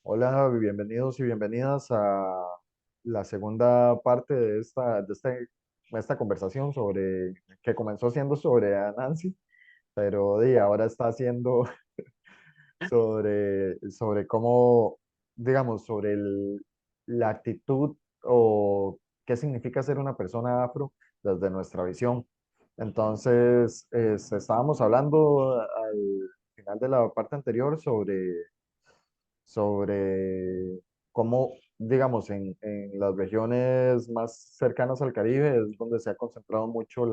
Hola, bienvenidos y bienvenidas a la segunda parte de esta conversación que comenzó siendo sobre Nancy, pero ahora está siendo sobre cómo, digamos, la actitud o qué significa ser una persona afro desde nuestra visión. Entonces, estábamos hablando al final de la parte anterior sobre cómo, digamos, en las regiones más cercanas al Caribe es donde se ha concentrado mucho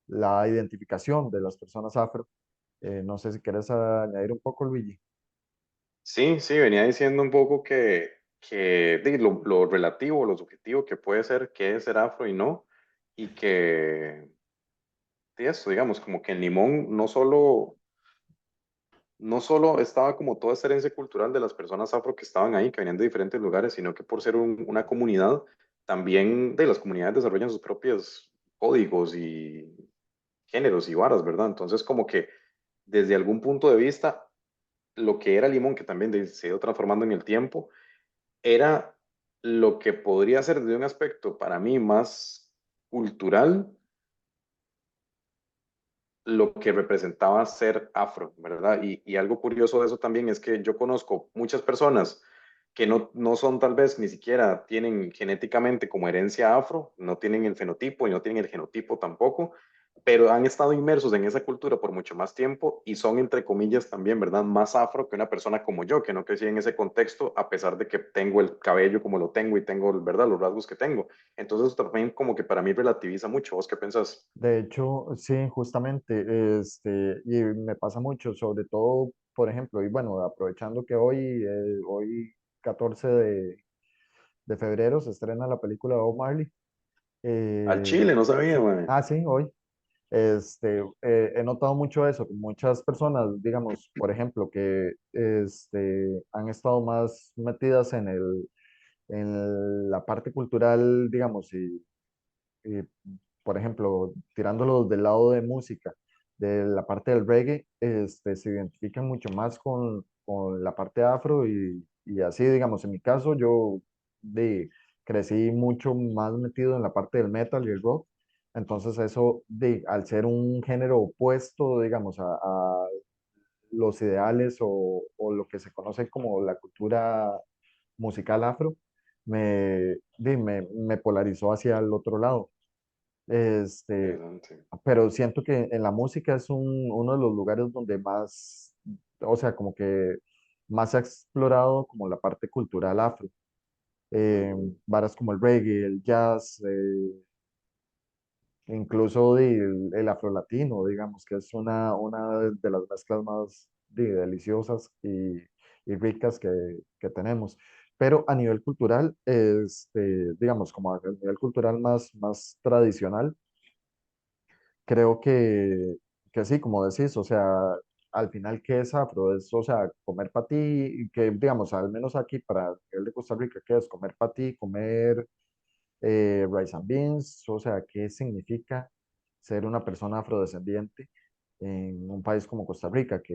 la identificación de las personas afro. No sé si quieres añadir un poco, Luigi. Sí, sí, venía diciendo un poco lo relativo, lo subjetivo que puede ser qué es ser afro y no, y que sí, eso, digamos, como que en Limón no solo estaba como toda esta herencia cultural de las personas afro que estaban ahí, que venían de diferentes lugares, sino que por ser una comunidad, también de las comunidades desarrollan sus propios códigos y géneros y varas, ¿verdad? Entonces, como que desde algún punto de vista, lo que era Limón, que también se ha ido transformando en el tiempo, era lo que podría ser de un aspecto para mí más cultural, lo que representaba ser afro, ¿verdad? Y algo curioso de eso también es que yo conozco muchas personas que no son tal vez ni siquiera tienen genéticamente como herencia afro, no tienen el fenotipo y no tienen el genotipo tampoco, pero han estado inmersos en esa cultura por mucho más tiempo y son, entre comillas, también, ¿verdad? Más afro que una persona como yo, que no crecí en ese contexto, a pesar de que tengo el cabello como lo tengo y tengo, ¿verdad? Los rasgos que tengo. Entonces, también como que para mí relativiza mucho. ¿Vos qué pensás? De hecho, sí, justamente, y me pasa mucho, sobre todo, por ejemplo, y bueno, aprovechando que hoy 14 de febrero se estrena la película de Bob Marley. Al eh, Chile, no sabía, man. sí, hoy. He notado mucho eso, que muchas personas, digamos, por ejemplo, que han estado más metidas en la parte cultural, digamos, y, por ejemplo, tirándolo del lado de música, de la parte del reggae, se identifican mucho más con la parte afro y así, digamos, en mi caso, yo crecí mucho más metido en la parte del metal y el rock. Entonces eso, al ser un género opuesto, digamos, a los ideales o lo que se conoce como la cultura musical afro, me polarizó hacia el otro lado. Este, Interesante. pero siento que en la música es uno de los lugares donde más, o sea, como que más se ha explorado como la parte cultural afro. Ujú. Varas como el reggae, el jazz, incluso el afrolatino, digamos, que es una de las mezclas más deliciosas y ricas que tenemos. Pero a nivel cultural, digamos, como a nivel cultural más tradicional, creo que sí, como decís, o sea, al final, ¿qué es afro? Es, o sea, comer patí, que digamos, al menos aquí para el nivel de Costa Rica, ¿qué es? Comer patí, comer rice and beans, o sea, ¿qué significa ser una persona afrodescendiente en un país como Costa Rica, que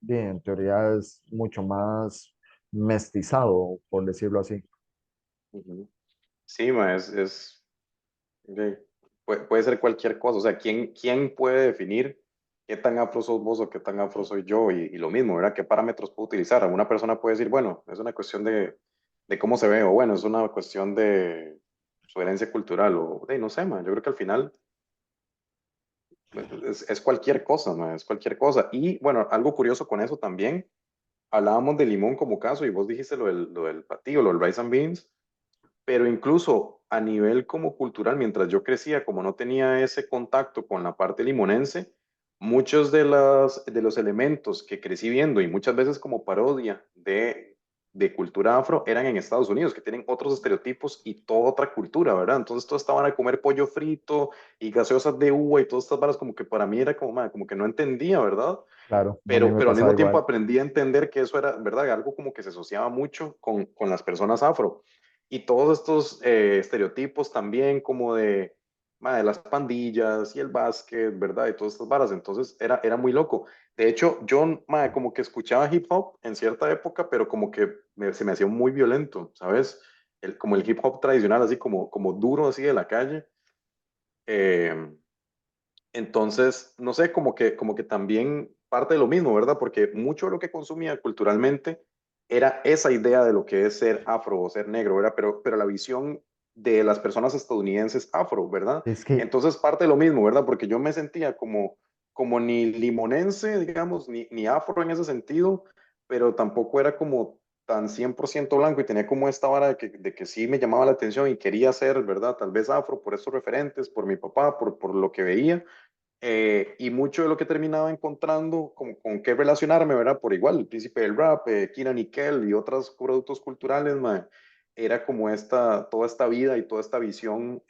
en teoría es mucho más mestizado, por decirlo así? Ujú. Sí, ma, ok, puede ser cualquier cosa. O sea, ¿quién puede definir qué tan afro sos vos o qué tan afro soy yo? Y lo mismo, ¿verdad? ¿Qué parámetros puedo utilizar? Alguna persona puede decir, bueno, es una cuestión de cómo se ve, o bueno, es una cuestión de su herencia cultural, o de no sé, ma. Yo creo que al final es cualquier cosa, ma, es cualquier cosa. Y bueno, algo curioso con eso también, hablábamos de limón como caso, y vos dijiste lo del patillo, lo del rice and beans. Pero incluso a nivel como cultural, mientras yo crecía, como no tenía ese contacto con la parte limonense, muchos de los elementos que crecí viendo y muchas veces como parodia de cultura afro eran en Estados Unidos, que tienen otros estereotipos y toda otra cultura, ¿verdad? Entonces todos estaban a comer pollo frito y gaseosas de uva y todas estas varas como que para mí era como, man, como que no entendía, ¿verdad? Claro, a mí pero, me pero al pasaba mismo tiempo igual. aprendí a entender que eso era, ¿verdad? Algo como que se asociaba mucho con las personas afro. Y todos estos estereotipos también como de, de las pandillas y el básquet, ¿verdad? Y todas estas varas. Entonces era muy loco. De hecho, yo como que escuchaba hip hop en cierta época, pero como que se me hacía muy violento, ¿sabes? Como el hip hop tradicional, así como duro, así de la calle. Eh, entonces, no sé, como que también parte de lo mismo, ¿verdad? Porque mucho de lo que consumía culturalmente era esa idea de lo que es ser afro o ser negro, ¿verdad? Pero la visión de las personas estadounidenses afro, ¿verdad? Es que Entonces, parte de lo mismo, ¿verdad? Porque yo me sentía como ni limonense, digamos, ni afro en ese sentido, pero tampoco era como tan 100% blanco y tenía como esta vara de que sí me llamaba la atención y quería ser, ¿verdad? Tal vez afro por esos referentes, por mi papá, por lo que veía y mucho de lo que terminaba encontrando con qué relacionarme, ¿verdad? Por igual, el príncipe del rap, Kenan y Kel y otros productos culturales, mae, era como toda esta vida y toda esta visión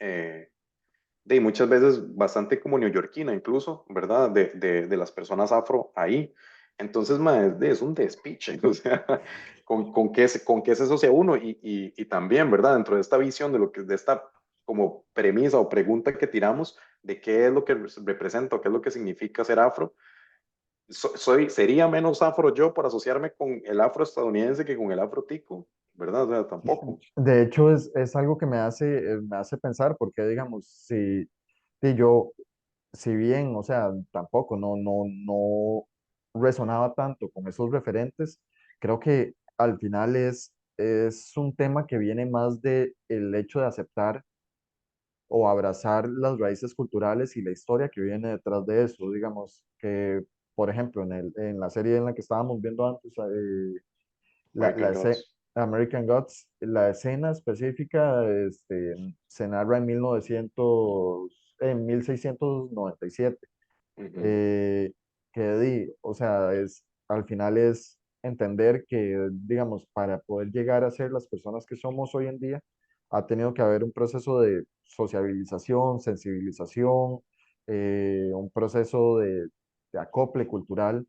de muchas veces bastante como neoyorquina incluso, ¿verdad? De las personas afro ahí. Entonces, mae, es un despiche, o sea, con qué se asocia uno y también, ¿verdad? Dentro de esta visión de esta como premisa o pregunta que tiramos de qué es lo que representa o qué es lo que significa ser afro, sería menos afro yo por asociarme con el afro estadounidense que con el afro tico, ¿verdad? O sea, tampoco. de hecho es algo que me hace pensar, porque digamos, si yo, si bien, o sea, tampoco, no resonaba tanto con esos referentes, creo que al final es un tema que viene más de el hecho de aceptar o abrazar las raíces culturales y la historia que viene detrás de eso. Digamos que, por ejemplo, en la serie en la que estábamos viendo antes, la American Gods. American Gods, la escena específica se narra en 1697. Ujú, eh, o sea, al final es entender que, digamos, para poder llegar a ser las personas que somos hoy en día, ha tenido que haber un proceso de sociabilización, sensibilización, un proceso de acople cultural,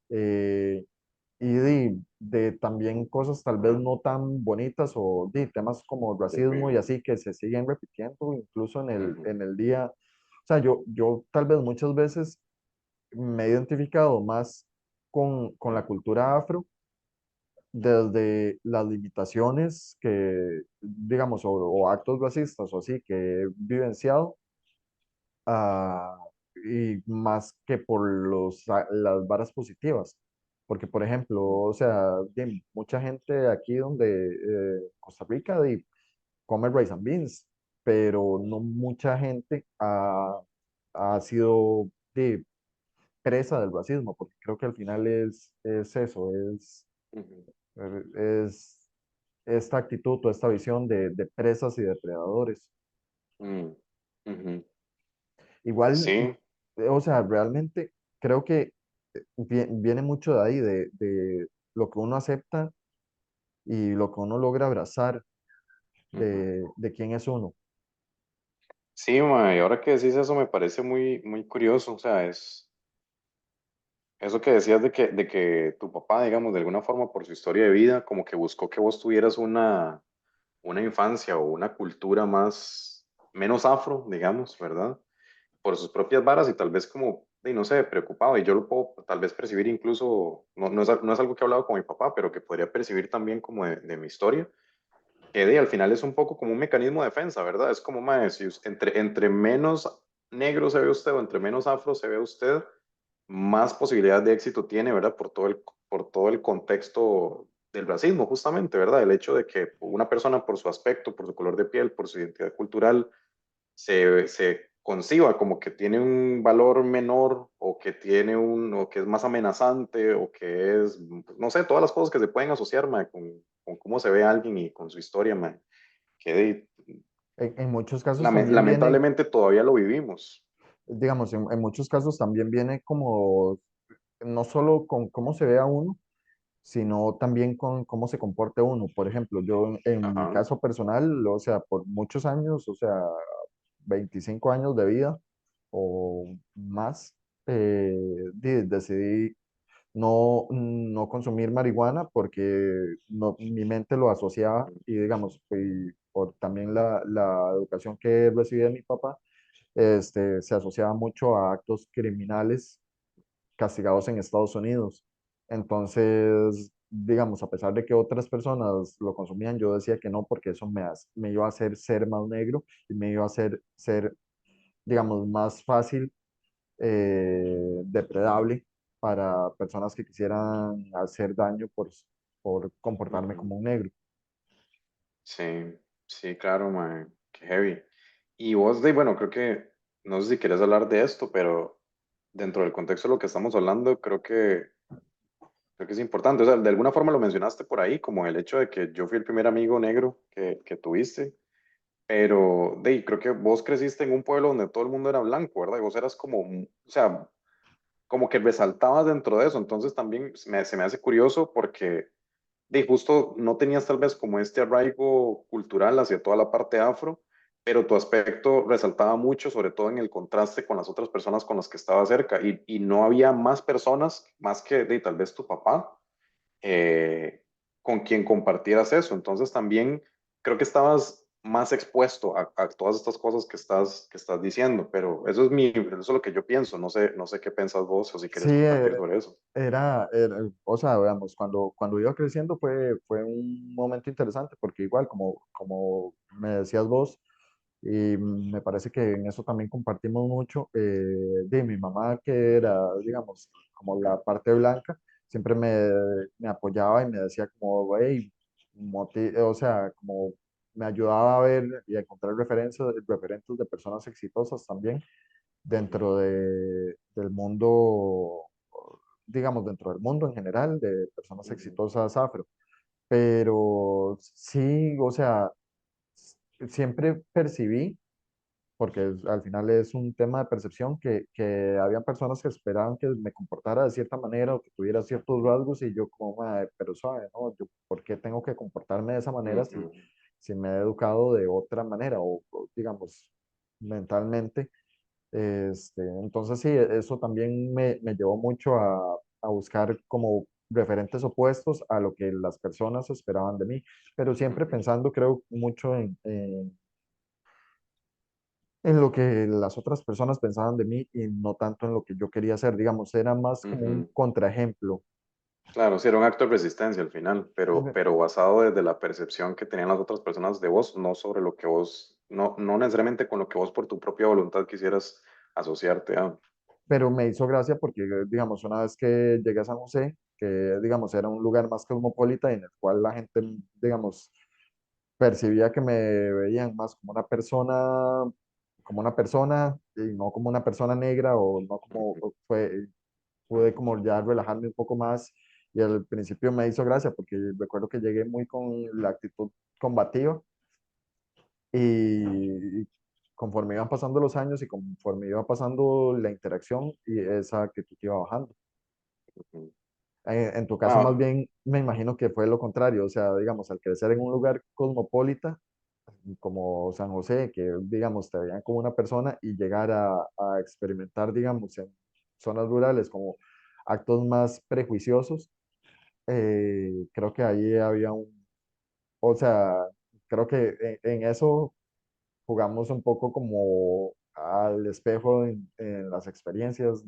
eh, y de también cosas tal vez no tan bonitas o de temas como de racismo y fijo. así que se siguen repitiendo incluso Ujú, en el día. O sea, yo tal vez muchas veces me he identificado más con la cultura afro desde las limitaciones que, digamos, o actos racistas o así que he vivenciado, ah, y más que por las varas positivas. Porque, por ejemplo, ujú, o sea, mucha gente aquí donde, Costa Rica, come rice and beans, pero no mucha gente ha sido presa del racismo, porque creo que al final es eso, ujú, es esta actitud o esta visión de presas y depredadores. mm, ujú. Igual, Sí, o sea, realmente creo que viene mucho de ahí, de lo que uno acepta y lo que uno logra abrazar ujú. de quién es uno. Sí, ma, y ahora que decís eso me parece muy, muy curioso. O sea, eso que decías de que tu papá, digamos, de alguna forma por su historia de vida, como que buscó que vos tuvieras una infancia o una cultura menos afro, digamos, ¿verdad? Por sus propias varas y tal vez como, no sé, preocupado. Y yo lo puedo tal vez percibir incluso, no es algo que he hablado con mi papá, pero que podría percibir también como de mi historia que al final es un poco como un mecanismo de defensa, ¿verdad? Es como, mae, si entre menos negro se ve usted o entre menos afro se ve usted, más posibilidad de éxito tiene, ¿verdad? Por todo el contexto del racismo, justamente, ¿verdad? El hecho de que una persona por su aspecto, por su color de piel, por su identidad cultural, se conciba como que tiene un valor menor o que es más amenazante o que es, no sé, todas las cosas que se pueden asociar, mae, con cómo se ve a alguien y con su historia, mae, que En muchos casos también viene, lamentablemente todavía lo vivimos. digamos, en muchos casos también viene como, no solo con cómo se ve a uno, sino también con cómo se comporte uno. Por ejemplo, yo en mi Ajá. caso personal, o sea, por muchos años, o sea, 25 años de vida o más, decidí no consumir marihuana porque mi mente lo asociaba y digamos, por también la educación que recibí de mi papá, se asociaba mucho a actos criminales castigados en Estados Unidos. Entonces, digamos, a pesar de que otras personas lo consumían, yo decía que no, porque eso me iba a hacer ser más negro y me iba a hacer ser, digamos, más fácil, depredable para personas que quisieran hacer daño por comportarme Ujú. como un negro. Sí, sí, claro, mae, qué heavy. Y vos, de, bueno, creo que, no sé si querés hablar de esto, pero dentro del contexto de lo que estamos hablando, creo que es importante. O sea, de alguna forma lo mencionaste por ahí, como el hecho de que yo fui el primer amigo negro que tuviste, pero de, creo que vos creciste en un pueblo donde todo el mundo era blanco, ¿verdad? Y vos eras como, o sea, como que resaltabas dentro de eso. Entonces también se me hace curioso porque de justo no tenías tal vez como este arraigo cultural hacia toda la parte afro, pero tu aspecto resaltaba mucho, sobre todo en el contraste con las otras personas con las que estaba cerca. Y no había más personas, más que de, tal vez tu papá, eh, con quien compartieras eso. Entonces también creo que estabas más expuesto a todas estas cosas que estás diciendo, pero eso es lo que yo pienso. No sé qué piensas vos o si Sí, quieres compartir sobre eso. o sea, veamos, cuando iba creciendo fue un momento interesante, porque igual, como me decías vos, y me parece que en eso también compartimos mucho, de mi mamá, que era, digamos, como la parte blanca, siempre me apoyaba y me decía como, hey, o sea, como me ayudaba a ver y a encontrar referentes de personas exitosas también Ujú, dentro del mundo, digamos, dentro del mundo en general de personas ujú, exitosas afro. Pero sí, o sea, siempre percibí, porque al final es un tema de percepción, que había personas que esperaban que me comportara de cierta manera o que tuviera ciertos rasgos y yo como, "Mae, pero suave, ¿no? Yo, ¿por qué tengo que comportarme de esa manera ujú, si me he educado de otra manera o digamos, mentalmente? Entonces sí, eso también me llevó mucho a buscar como referentes opuestos a lo que las personas esperaban de mí, pero siempre ujú, pensando, creo, mucho en lo que las otras personas pensaban de mí y no tanto en lo que yo quería hacer, digamos, era más como un ujú. contraejemplo. Claro, sí, era un acto de resistencia al final, pero basado desde la percepción que tenían las otras personas de vos, no sobre lo que vos, no necesariamente con lo que vos por tu propia voluntad quisieras asociarte a. Pero me hizo gracia porque, digamos, una vez que llegué a San José, que, digamos, era un lugar más cosmopolita y en el cual la gente, digamos, percibía que me veían más como una persona y no como una persona negra o no como Ujú, pude como ya relajarme un poco más y al principio me hizo gracia porque recuerdo que llegué muy con la actitud combativa y conforme iban pasando los años y conforme iba pasando la interacción y esa actitud iba bajando. ujú. En tu caso, más Ah, bien, me imagino que fue lo contrario, o sea, digamos, al crecer en un lugar cosmopolita, como San José, que digamos te veían como una persona y llegar a experimentar, digamos, en zonas rurales como actos más prejuiciosos, creo que ahí había o sea, creo que en eso jugamos un poco como al espejo en las experiencias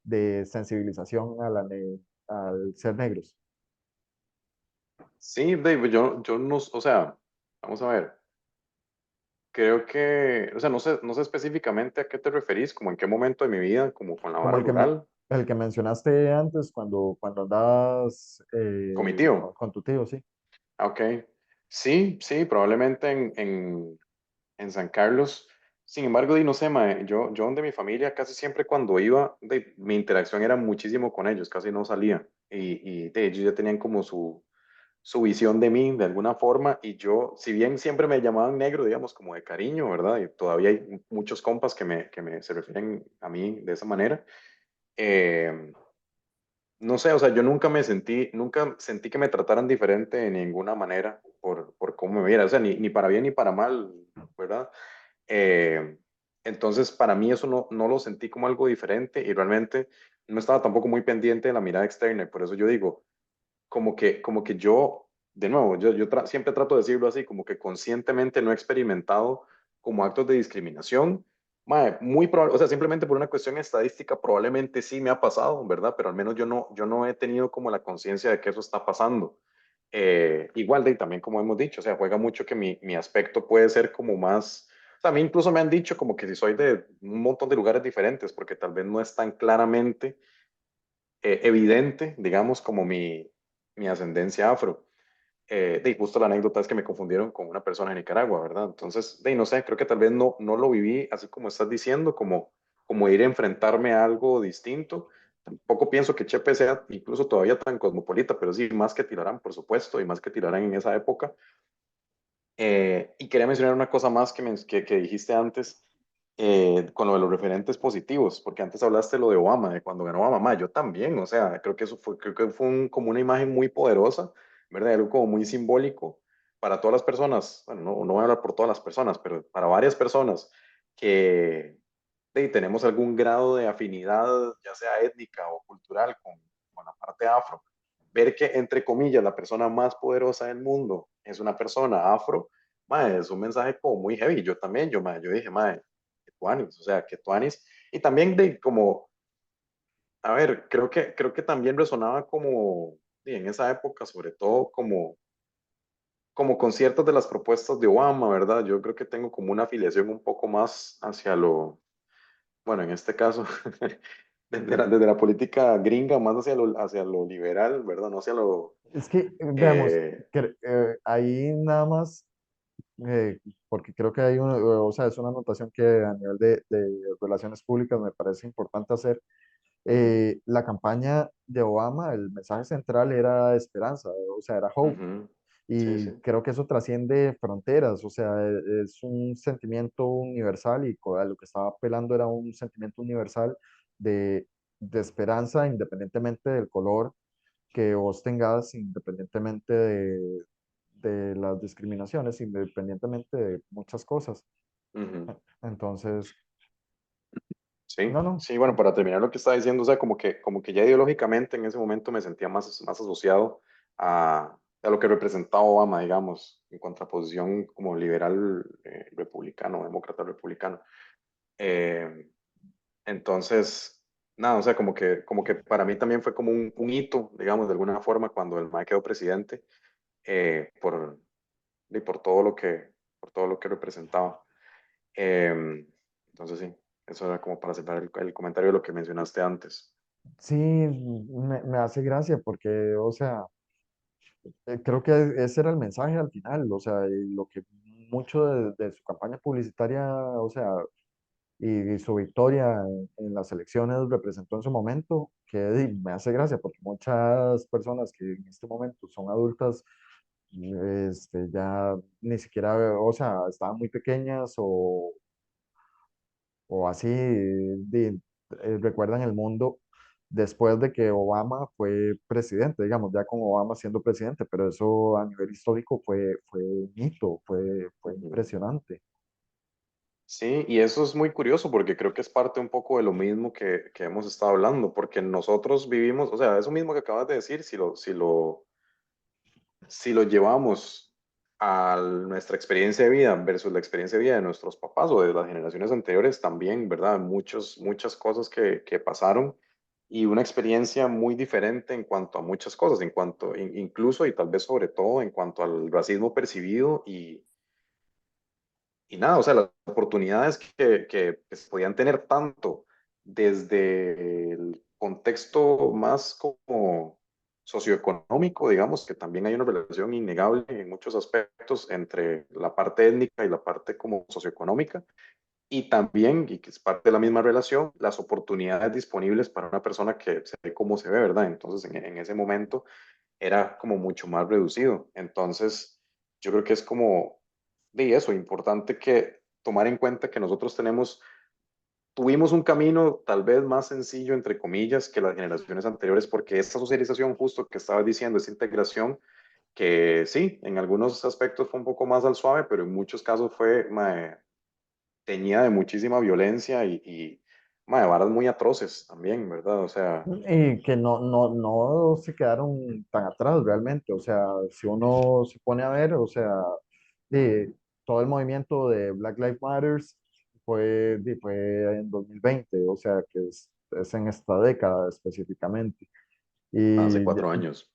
de sensibilización al ser negros. sí, David, yo no, o sea, vamos a ver, creo que, o sea, no sé específicamente a qué te referís, como en qué momento de mi vida, como con la Como vara rural, el que mencionaste antes cuando andabas con mi tío. con tu tío, sí. Ok, sí, sí, probablemente en San Carlos. Sin embargo, di, no sé, mae, yo donde mi familia casi siempre cuando iba, mi interacción era muchísimo con ellos, casi no salía. Y de, ellos ya tenían como su visión de mí de alguna forma y yo, si bien siempre me llamaban negro, digamos, como de cariño, ¿verdad? Y todavía hay muchos compas que se refieren a mí de esa manera. eh, no sé, o sea, yo nunca sentí que me trataran diferente de ninguna manera por cómo me viera, o sea, ni para bien ni para mal, ¿verdad? Eh, entonces, para mí eso no lo sentí como algo diferente y realmente no estaba tampoco muy pendiente de la mirada externa y por eso yo digo, como que yo, de nuevo, siempre trato de decirlo así, como que conscientemente no he experimentado como actos de discriminación, Mae, muy probable, o sea, simplemente por una cuestión estadística probablemente sí me ha pasado, ¿verdad? Pero al menos yo no he tenido como la conciencia de que eso está pasando. Igual de también como hemos dicho, o sea, juega mucho que mi aspecto puede ser como más, o sea, a mí incluso me han dicho como que si soy de un montón de lugares diferentes, porque tal vez no es tan claramente evidente, digamos, como mi ascendencia afro. De justo la anécdota es que me confundieron con una persona de Nicaragua, ¿verdad? Entonces, de no sé, creo que tal vez no lo viví así como estás diciendo, como ir a enfrentarme a algo distinto. Tampoco pienso que Chepe sea incluso todavía tan cosmopolita, pero sí, más que tirarán, por supuesto, y más que tirarán en esa época. Y quería mencionar una cosa más que dijiste antes, con lo de los referentes positivos, porque antes hablaste lo de Obama, de cuando ganó Obama, yo también, o sea, creo que fue como una imagen muy poderosa, ¿verdad? Algo como muy simbólico para todas las personas, bueno, no voy a hablar por todas las personas, pero para varias personas que tenemos algún grado de afinidad, ya sea étnica o cultural, con la parte afro, ver que, entre comillas, la persona más poderosa del mundo es una persona afro, mae, es un mensaje como muy heavy. Yo también, yo dije, mae, que tuanis, o sea, que tuanis. Y también de como, a ver, creo que también resonaba como, y en esa época, sobre todo, como con ciertas de las propuestas de Obama, ¿verdad? Yo creo que tengo como una afiliación un poco más hacia lo, bueno, en este caso, desde la política gringa, más hacia lo liberal, ¿verdad? No hacia lo... Es que, veamos, eh, ahí nada más, porque creo que hay una, o sea, es una anotación que a nivel de relaciones públicas me parece importante hacer. ujú, La campaña de Obama, el mensaje central era esperanza, o sea, era hope. ujú. Sí, Y sí. creo que eso trasciende fronteras, o sea, es un sentimiento universal y a lo que estaba apelando era un sentimiento universal de, de esperanza independientemente del color que vos tengas, independientemente de las discriminaciones, independientemente de muchas cosas. Ujú. Entonces, Sí, no, no, sí, bueno, para terminar lo que estaba diciendo, o sea, como que ya ideológicamente en ese momento me sentía más asociado a lo que representaba Obama, digamos, en contraposición como liberal republicano, demócrata republicano. Eh, entonces, nada, o sea, como que para mí también fue como un hito, digamos, de alguna forma, cuando el MAE quedó presidente, por, y por todo lo que representaba. Entonces, sí, eso era como para cerrar el comentario de lo que mencionaste antes. sí, me hace gracia porque, o sea, creo que ese era el mensaje al final, o sea, y lo que mucho de su campaña publicitaria, o sea, y su victoria en las elecciones representó en su momento, que me hace gracia porque muchas personas que en este momento son adultas, ya ni siquiera, o sea, estaban muy pequeñas o así, recuerdan el mundo después de que Obama fue presidente, digamos, ya con Obama siendo presidente, pero eso a nivel histórico fue un hito, fue Ujú. impresionante. Sí, y eso es muy curioso porque creo que es parte un poco de lo mismo que hemos estado hablando, porque nosotros vivimos, o sea, eso mismo que acabas de decir, si lo llevamos a nuestra experiencia de vida versus la experiencia de vida de nuestros papás o de las generaciones anteriores también, ¿verdad? Muchas cosas que pasaron y una experiencia muy diferente en cuanto a muchas cosas, en cuanto, incluso y tal vez sobre todo en cuanto al racismo percibido y nada, o sea, las oportunidades que se podían tener tanto desde el contexto más como socioeconómico, digamos, que también hay una relación innegable en muchos aspectos entre la parte étnica y la parte como socioeconómica, y también, y que es parte de la misma relación, las oportunidades disponibles para una persona que se ve como se ve, ¿verdad? Entonces, en ese momento era como mucho más reducido. Entonces, yo creo que es como de eso, importante que tomar en cuenta que nosotros tuvimos un camino tal vez más sencillo, entre comillas, que las generaciones anteriores, porque esta socialización, justo que estabas diciendo, esta integración, que sí, en algunos aspectos fue un poco más al suave, pero en muchos casos fue teñida de muchísima violencia y varas muy atroces también, ¿verdad? O sea, Y que no se quedaron tan atrás realmente, o sea, si uno se pone a ver, o sea, de todo el movimiento de Black Lives Matter fue en 2020, o sea que es en esta década específicamente. hace Y 4 años.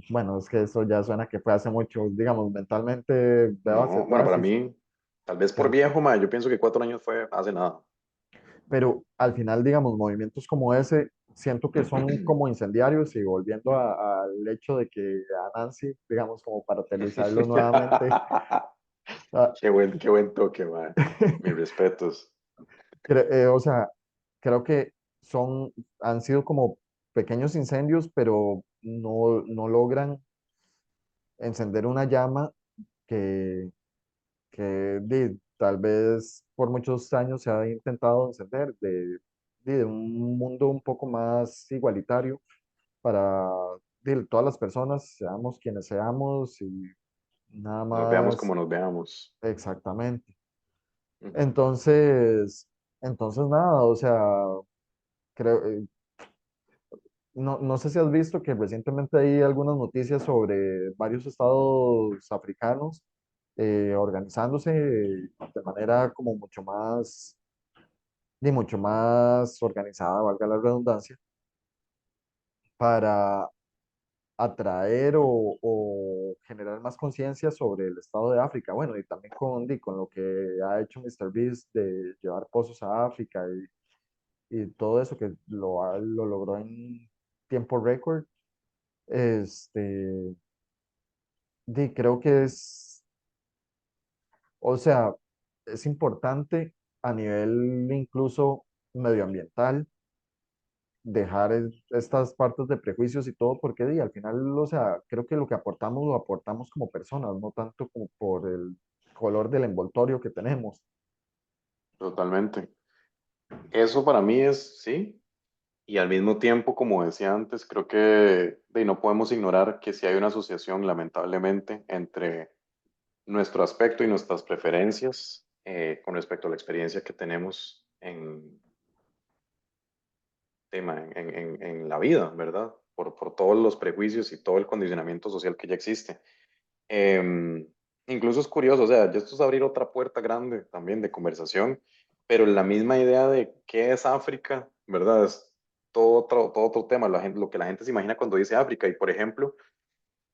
bueno, es que eso ya suena que fue hace mucho, digamos, mentalmente veo hacia No, bueno, atrás, para mí, tal vez por pero, viejo, mae, yo pienso que 4 años fue hace nada. pero al final, digamos, movimientos como ese, siento que son como incendiarios y volviendo al hecho de que a Nancy, digamos, como para aterrizarlo nuevamente, ah, Qué buen toque, mae. Mis respetos. o sea, creo que han sido como pequeños incendios, pero no logran encender una llama que, tal vez por muchos años se ha intentado encender de un mundo un poco más igualitario para todas las personas, seamos quienes seamos y nada Nos veamos más como nos veamos. exactamente. Ujú. Entonces, nada, o sea, creo, no sé si has visto que recientemente hay algunas noticias sobre varios estados africanos organizándose de manera como mucho más organizada, valga la redundancia, para atraer o generar más conciencia sobre el estado de África. Bueno, y también con lo que ha hecho MrBeast de llevar pozos a África y todo eso que lo logró en tiempo récord. Este, creo que o sea, es importante a nivel incluso medioambiental dejar estas partes de prejuicios y todo, porque al final, o sea, creo que lo que aportamos lo aportamos como personas, no tanto como por el color del envoltorio que tenemos. Totalmente. Eso para mí es, sí, y al mismo tiempo, como decía antes, creo que no podemos ignorar que sí hay una asociación, lamentablemente, entre nuestro aspecto y nuestras preferencias con respecto a la experiencia que tenemos en la vida, ¿verdad? Por todos los prejuicios y todo el condicionamiento social que ya existe. Eh, Incluso es curioso, o sea, ya esto es abrir otra puerta grande también de conversación, pero la misma idea de qué es África, ¿verdad? Es todo otro tema, lo que la gente se imagina cuando dice África. Y por ejemplo,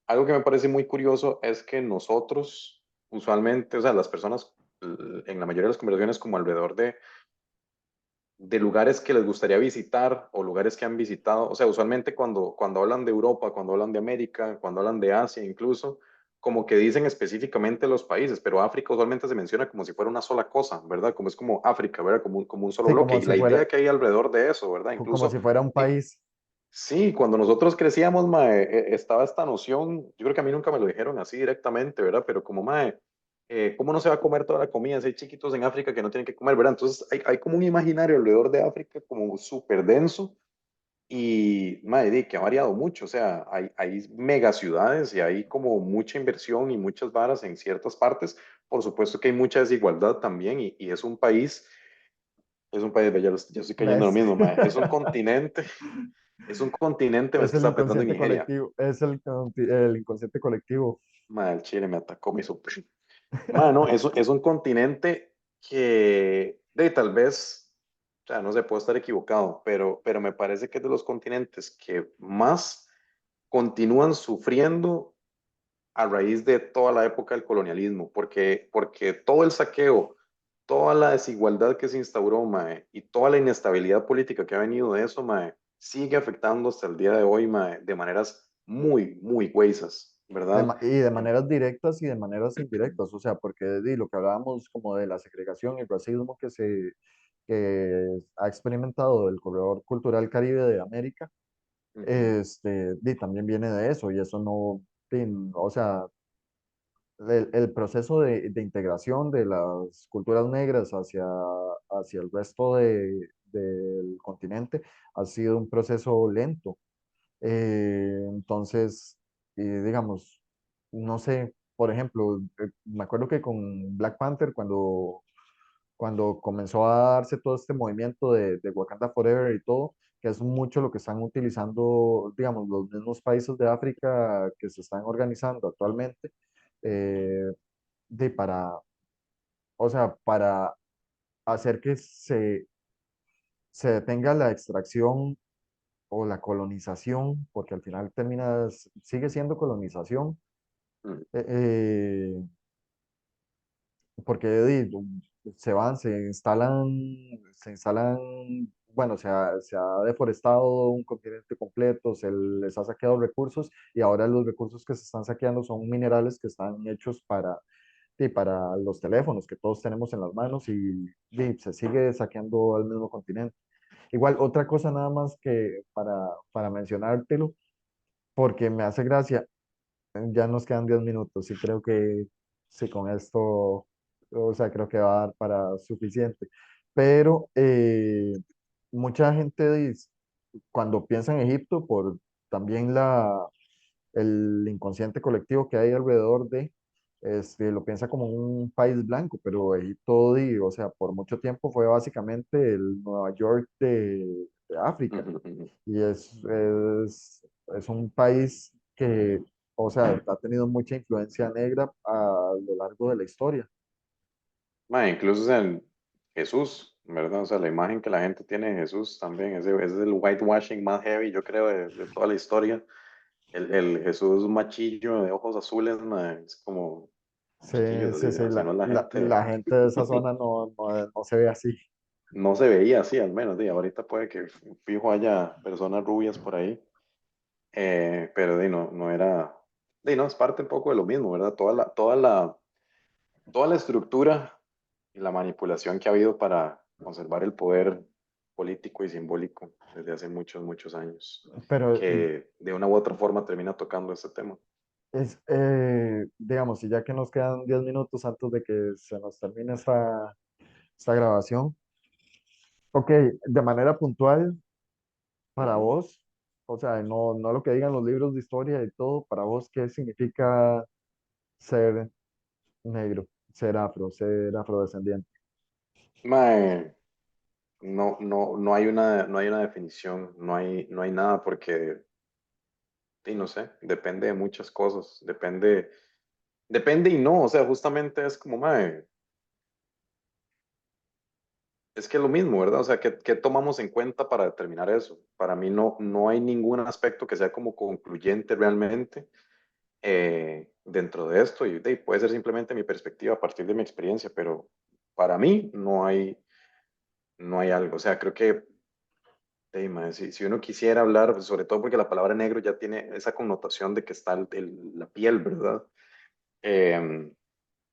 algo que me parece muy curioso es que nosotros, usualmente, o sea, las personas en la mayoría de las conversaciones como alrededor de lugares que les gustaría visitar o lugares que han visitado. O sea, usualmente cuando hablan de Europa, cuando hablan de América, cuando hablan de Asia incluso, como que dicen específicamente los países, pero África usualmente se menciona como si fuera una sola cosa, ¿verdad? Como es como África, ¿verdad? Como un solo Sí, bloque. Y la idea que hay alrededor de eso, ¿verdad? como Incluso, si fuera un y- país. sí, cuando nosotros crecíamos, mae, estaba esta noción, yo creo que a mí nunca me lo dijeron así directamente, ¿verdad? Pero como, mae, ¿cómo no se va a comer toda la comida si hay chiquitos en África que no tienen que comer, ¿verdad? Entonces hay como un imaginario alrededor de África como súper denso y, mae, que ha variado mucho, o sea, hay mega ciudades y hay como mucha inversión y muchas varas en ciertas partes. Por supuesto que hay mucha desigualdad también y es un país, ya estoy cayendo en lo ¿Ves? mismo, mae, es un continente, me Es está el apretando en inconsciente Nigeria. colectivo, es el inconsciente colectivo. Mae, el Chile me atacó mi super. Mano, es un continente que tal vez, o sea, no sé, puedo estar equivocado, pero me parece que es de los continentes que más continúan sufriendo a raíz de toda la época del colonialismo, porque todo el saqueo, toda la desigualdad que se instauró, mae, y toda la inestabilidad política que ha venido de eso, mae, sigue afectando hasta el día de hoy, mae, de maneras muy, muy güeyes, ¿verdad? Y de maneras directas y de maneras indirectas, o sea, porque lo que hablábamos como de la segregación y el racismo que ha experimentado el corredor cultural Caribe de América, Ujú. también viene de eso y eso no, o sea, el proceso de integración de las culturas negras hacia el resto del continente ha sido un proceso lento. Entonces, digamos, no sé, por ejemplo, me acuerdo que con Black Panther, cuando comenzó a darse todo este movimiento de Wakanda Forever y todo, que es mucho lo que están utilizando, digamos, los mismos países de África que se están organizando actualmente, eh, de para, o sea, para hacer que se detenga la extracción o la colonización, porque al final sigue siendo colonización, Mm, eh, eh, porque se instalan, bueno, se ha deforestado un continente completo, se les ha saqueado recursos y ahora los recursos que se están saqueando son minerales que están hechos para los teléfonos que todos tenemos en las manos y se sigue saqueando al mismo continente. Igual, otra cosa nada más que para mencionártelo, porque me hace gracia, ya nos quedan 10 minutos y creo que sí, con esto, o sea, creo que va a dar para suficiente. Pero mucha gente dice, cuando piensa en Egipto, por también el inconsciente colectivo que hay alrededor lo piensa como un país blanco, pero Egipto, o sea, por mucho tiempo fue básicamente el Nueva York de África. ujú, ujú. Y es un país que, o sea, ha tenido mucha influencia negra a lo largo de la historia. Ma, incluso en Jesús, ¿verdad? O sea, la imagen que la gente tiene de Jesús también, ese es el whitewashing más heavy, yo creo, de toda la historia. El Jesús machillo de ojos azules, ma, es como Sí, chiquillos, así, sí, sí, o sea, no es la la gente, gente de esa zona no se ve así. no se veía así, al menos, ahorita puede que fijo haya personas rubias por ahí, pero no, no era, no, es parte un poco de lo mismo, ¿verdad? Toda la estructura y la manipulación que ha habido para conservar el poder político y simbólico desde hace muchos, muchos años, Pero que de una u otra forma termina tocando este tema. digamos, y ya que nos quedan 10 minutos antes de que se nos termine esta grabación, ok, de manera puntual, para Ujú. vos, o sea, no lo que digan los libros de historia y todo, para vos, ¿qué significa ser negro, ser afrodescendiente? Mae, no, no, no hay una definición, no hay nada porque, y no sé, depende de muchas cosas, depende y no, o sea, justamente es como, mae, es que es lo mismo, ¿verdad? O sea, ¿qué tomamos en cuenta para determinar eso? Para mí no hay ningún aspecto que sea como concluyente realmente dentro de esto y puede ser simplemente mi perspectiva a partir de mi experiencia, pero para mí no hay algo. O sea, creo que mae, si uno quisiera hablar, pues, sobre todo porque la palabra negro ya tiene esa connotación de que está la piel, ¿verdad? Eh,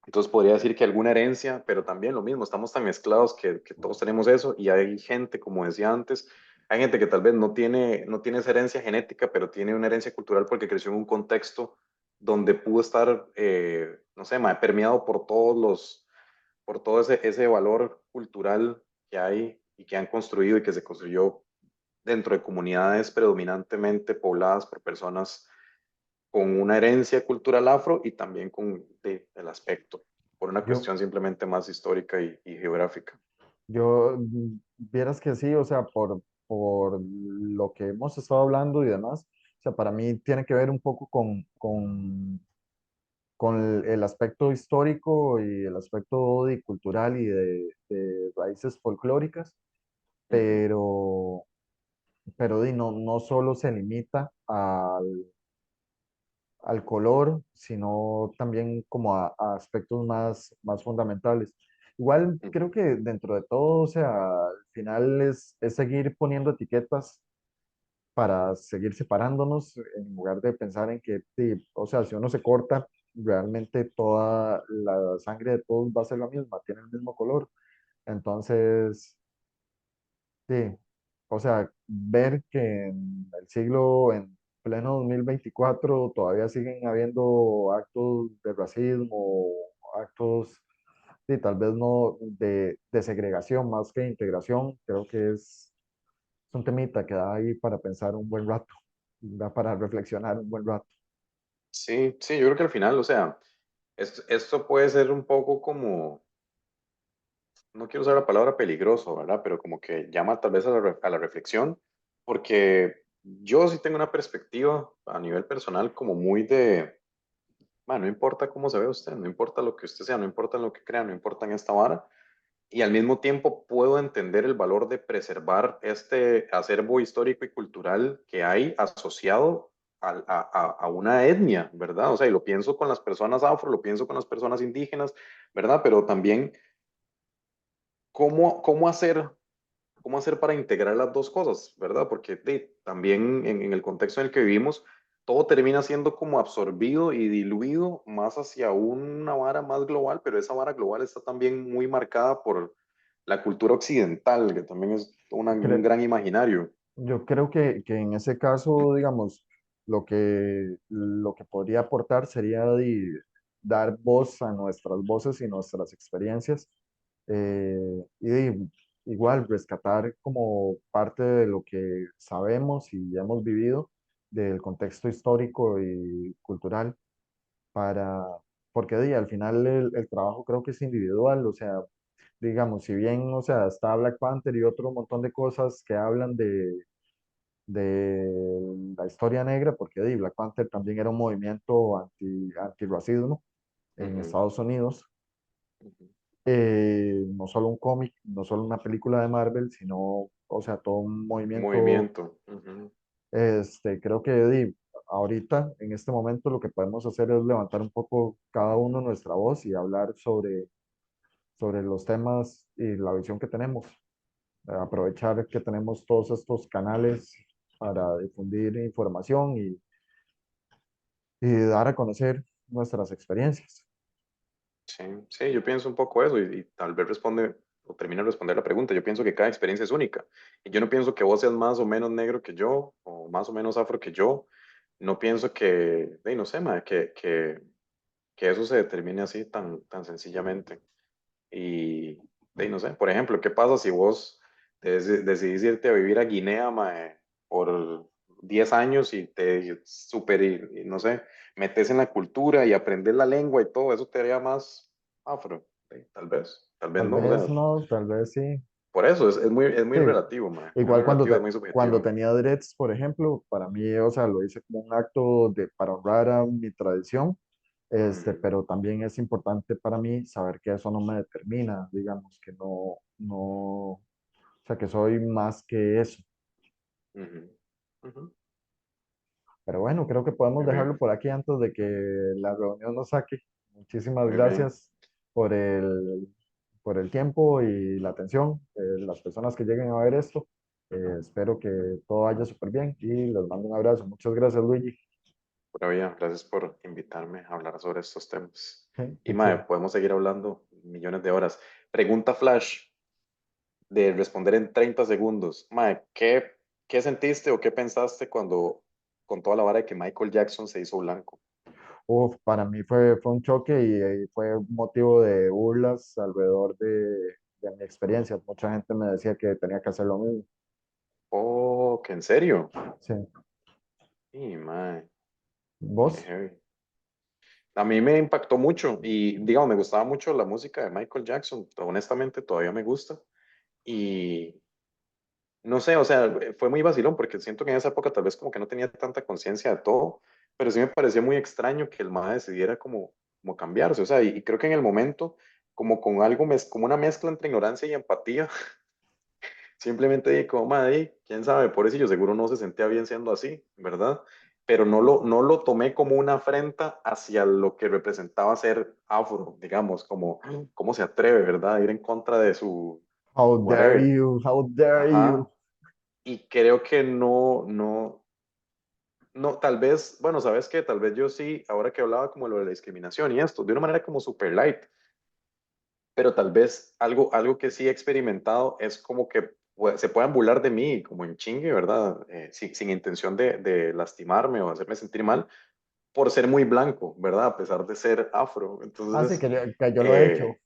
entonces podría decir que alguna herencia, pero también lo mismo, estamos tan mezclados que todos tenemos eso y hay gente, como decía antes, hay gente que tal vez no tiene esa herencia genética, pero tiene una herencia cultural porque creció en un contexto donde pudo estar, no sé, mae, permeado por todo ese valor cultural que hay y que han construido y que se construyó dentro de comunidades predominantemente pobladas por personas con una herencia cultural afro y también con el aspecto, por una Yo, cuestión simplemente más histórica y geográfica. vieras que sí, o sea, por lo que hemos estado hablando y demás, o sea, para mí tiene que ver un poco con el aspecto histórico y el aspecto cultural y de raíces folclóricas, Ujú, pero, no solo se limita al color, sino también como a aspectos más fundamentales. Igual creo ujú. que dentro de todo, o sea, al final es seguir poniendo etiquetas para seguir separándonos en lugar de pensar en que, sí, o sea, si uno se corta, realmente toda la sangre de todos va a ser la misma, tiene el mismo color. Entonces, sí, o sea, ver que en pleno 2024 todavía siguen habiendo actos de racismo, actos, sí, tal vez no de segregación más que de integración, creo que es un temita que da ahí para pensar un buen rato, da para reflexionar un buen rato. Sí, sí, yo creo que al final, o sea, esto puede ser un poco como, no quiero usar la palabra peligroso, ¿verdad? Pero como que llama tal vez a la reflexión, porque yo sí tengo una perspectiva a nivel personal como muy de, "Ma, no importa cómo se ve usted, no importa lo que usted sea, no importa lo que crea, no importa en esta vara. y al mismo tiempo puedo entender el valor de preservar este acervo histórico y cultural que hay asociado a una etnia, ¿verdad? O sea, y lo pienso con las personas afro, lo pienso con las personas indígenas, ¿verdad? Pero también cómo, cómo hacer para integrar las dos cosas, ¿verdad? Porque también en el contexto en el que vivimos, todo termina siendo como absorbido y diluido más hacia una vara más global, pero esa vara global está también muy marcada por la cultura occidental, que también es un Cre- gran imaginario. yo creo que en ese caso, digamos, lo que podría aportar sería dar voz a nuestras voces y nuestras experiencias igual rescatar como parte de lo que sabemos y hemos vivido del contexto histórico y cultural para, porque al final el trabajo creo que es individual, o sea, digamos, si bien, o sea, está Black Panther y otro montón de cosas que hablan de la historia negra, porque Black Panther también era un movimiento antirracismo en Ujú, Estados Unidos, ujú. no solo un cómic, no solo una película de Marvel, sino, o sea, todo un movimiento. Movimiento. Ujú, Creo que ahorita, en este momento, lo que podemos hacer es levantar un poco cada uno nuestra voz y hablar sobre los temas y la visión que tenemos. Aprovechar que tenemos todos estos canales para difundir información y dar a conocer nuestras experiencias. sí, sí, yo pienso un poco eso y tal vez responde o termina de responder la pregunta. Yo pienso que cada experiencia es única y yo no pienso que vos seas más o menos negro que yo o más o menos afro que yo. No pienso que, no sé, ma, que eso se determine así tan sencillamente. Y, no sé, por ejemplo, ¿qué pasa si vos decidís irte a vivir a Guinea, mae, por 10 años y te super, no sé, metes en la cultura y aprendes la lengua y todo, eso te haría más afro? Tal vez Tal no, o vez sea, no, tal vez sí. por eso es muy Sí, relativo, mae, es muy igual relativo, es muy cuando subjetivo. tenía dreads, por ejemplo, para mí, o sea, lo hice como un acto para honrar a mi tradición, Ujú, pero también es importante para mí saber que eso no me determina, digamos, que o sea, que soy más que eso. ujú, ujú. Pero bueno, creo que podemos Muy bien, dejarlo por aquí antes de que la reunión nos saque. Muchísimas muy bien. gracias por el tiempo y la atención. Las personas que lleguen a ver esto, espero que todo vaya súper bien y les mando un abrazo. Muchas gracias, Luigi. Pura vida, gracias por invitarme a hablar sobre estos temas. Y mae, Excelente. podemos seguir hablando millones de horas. Pregunta Flash, de responder en 30 segundos. Mae, ¿qué sentiste o qué pensaste cuando con toda la vara de que Michael Jackson se hizo blanco? Uf, para mí fue un choque y fue motivo de burlas alrededor de mi experiencia. Mucha gente me decía que tenía que hacer lo mismo. Oh, ¿que en serio? Sí. Y mae, qué ¿Vos? heavy. A mí me impactó mucho y, digamos, me gustaba mucho la música de Michael Jackson. Honestamente, todavía me gusta. Y no sé, o sea, fue muy vacilón porque siento que en esa época tal vez como que no tenía tanta conciencia de todo, pero sí me pareció muy extraño que el MAE decidiera como cambiarse, o sea, y creo que en el momento, como con algo, como una mezcla entre ignorancia y empatía, simplemente dije como, MAE, quién sabe, por eso yo seguro no se sentía bien siendo así, ¿verdad? Pero no lo tomé como una afrenta hacia lo que representaba ser afro, digamos, como, ¿cómo se atreve, verdad? A ir en contra de su, How dare whatever. you? How dare Ajá, you? y creo que no, tal vez, bueno, ¿sabes qué? Tal vez yo sí, ahora que hablaba como lo de la discriminación y esto, de una manera como super light, pero tal vez algo que sí he experimentado es como que se puedan burlar de mí como en chingue, ¿verdad? Sin intención de lastimarme o hacerme sentir mal por ser muy blanco, ¿verdad? A pesar de ser afro. Ah, sí, Entonces, que yo lo he hecho. eh,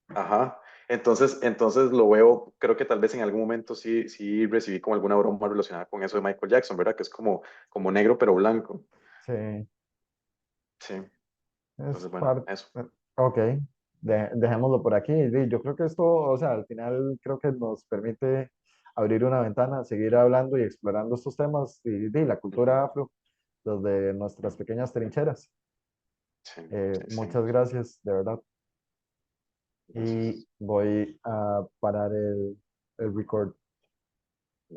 ajá. Entonces lo veo, creo que tal vez en algún momento sí recibí como alguna broma relacionada con eso de Michael Jackson, ¿verdad? Que es como negro pero blanco. Sí, Sí, es entonces bueno, parte. eso. Ok, dejémoslo por aquí. Yo creo que esto, o sea, al final creo que nos permite abrir una ventana, seguir hablando y explorando estos temas y la Ujú. cultura afro desde nuestras pequeñas trincheras. Sí, sí, sí. Muchas gracias, de verdad. Gracias. y voy a parar el record.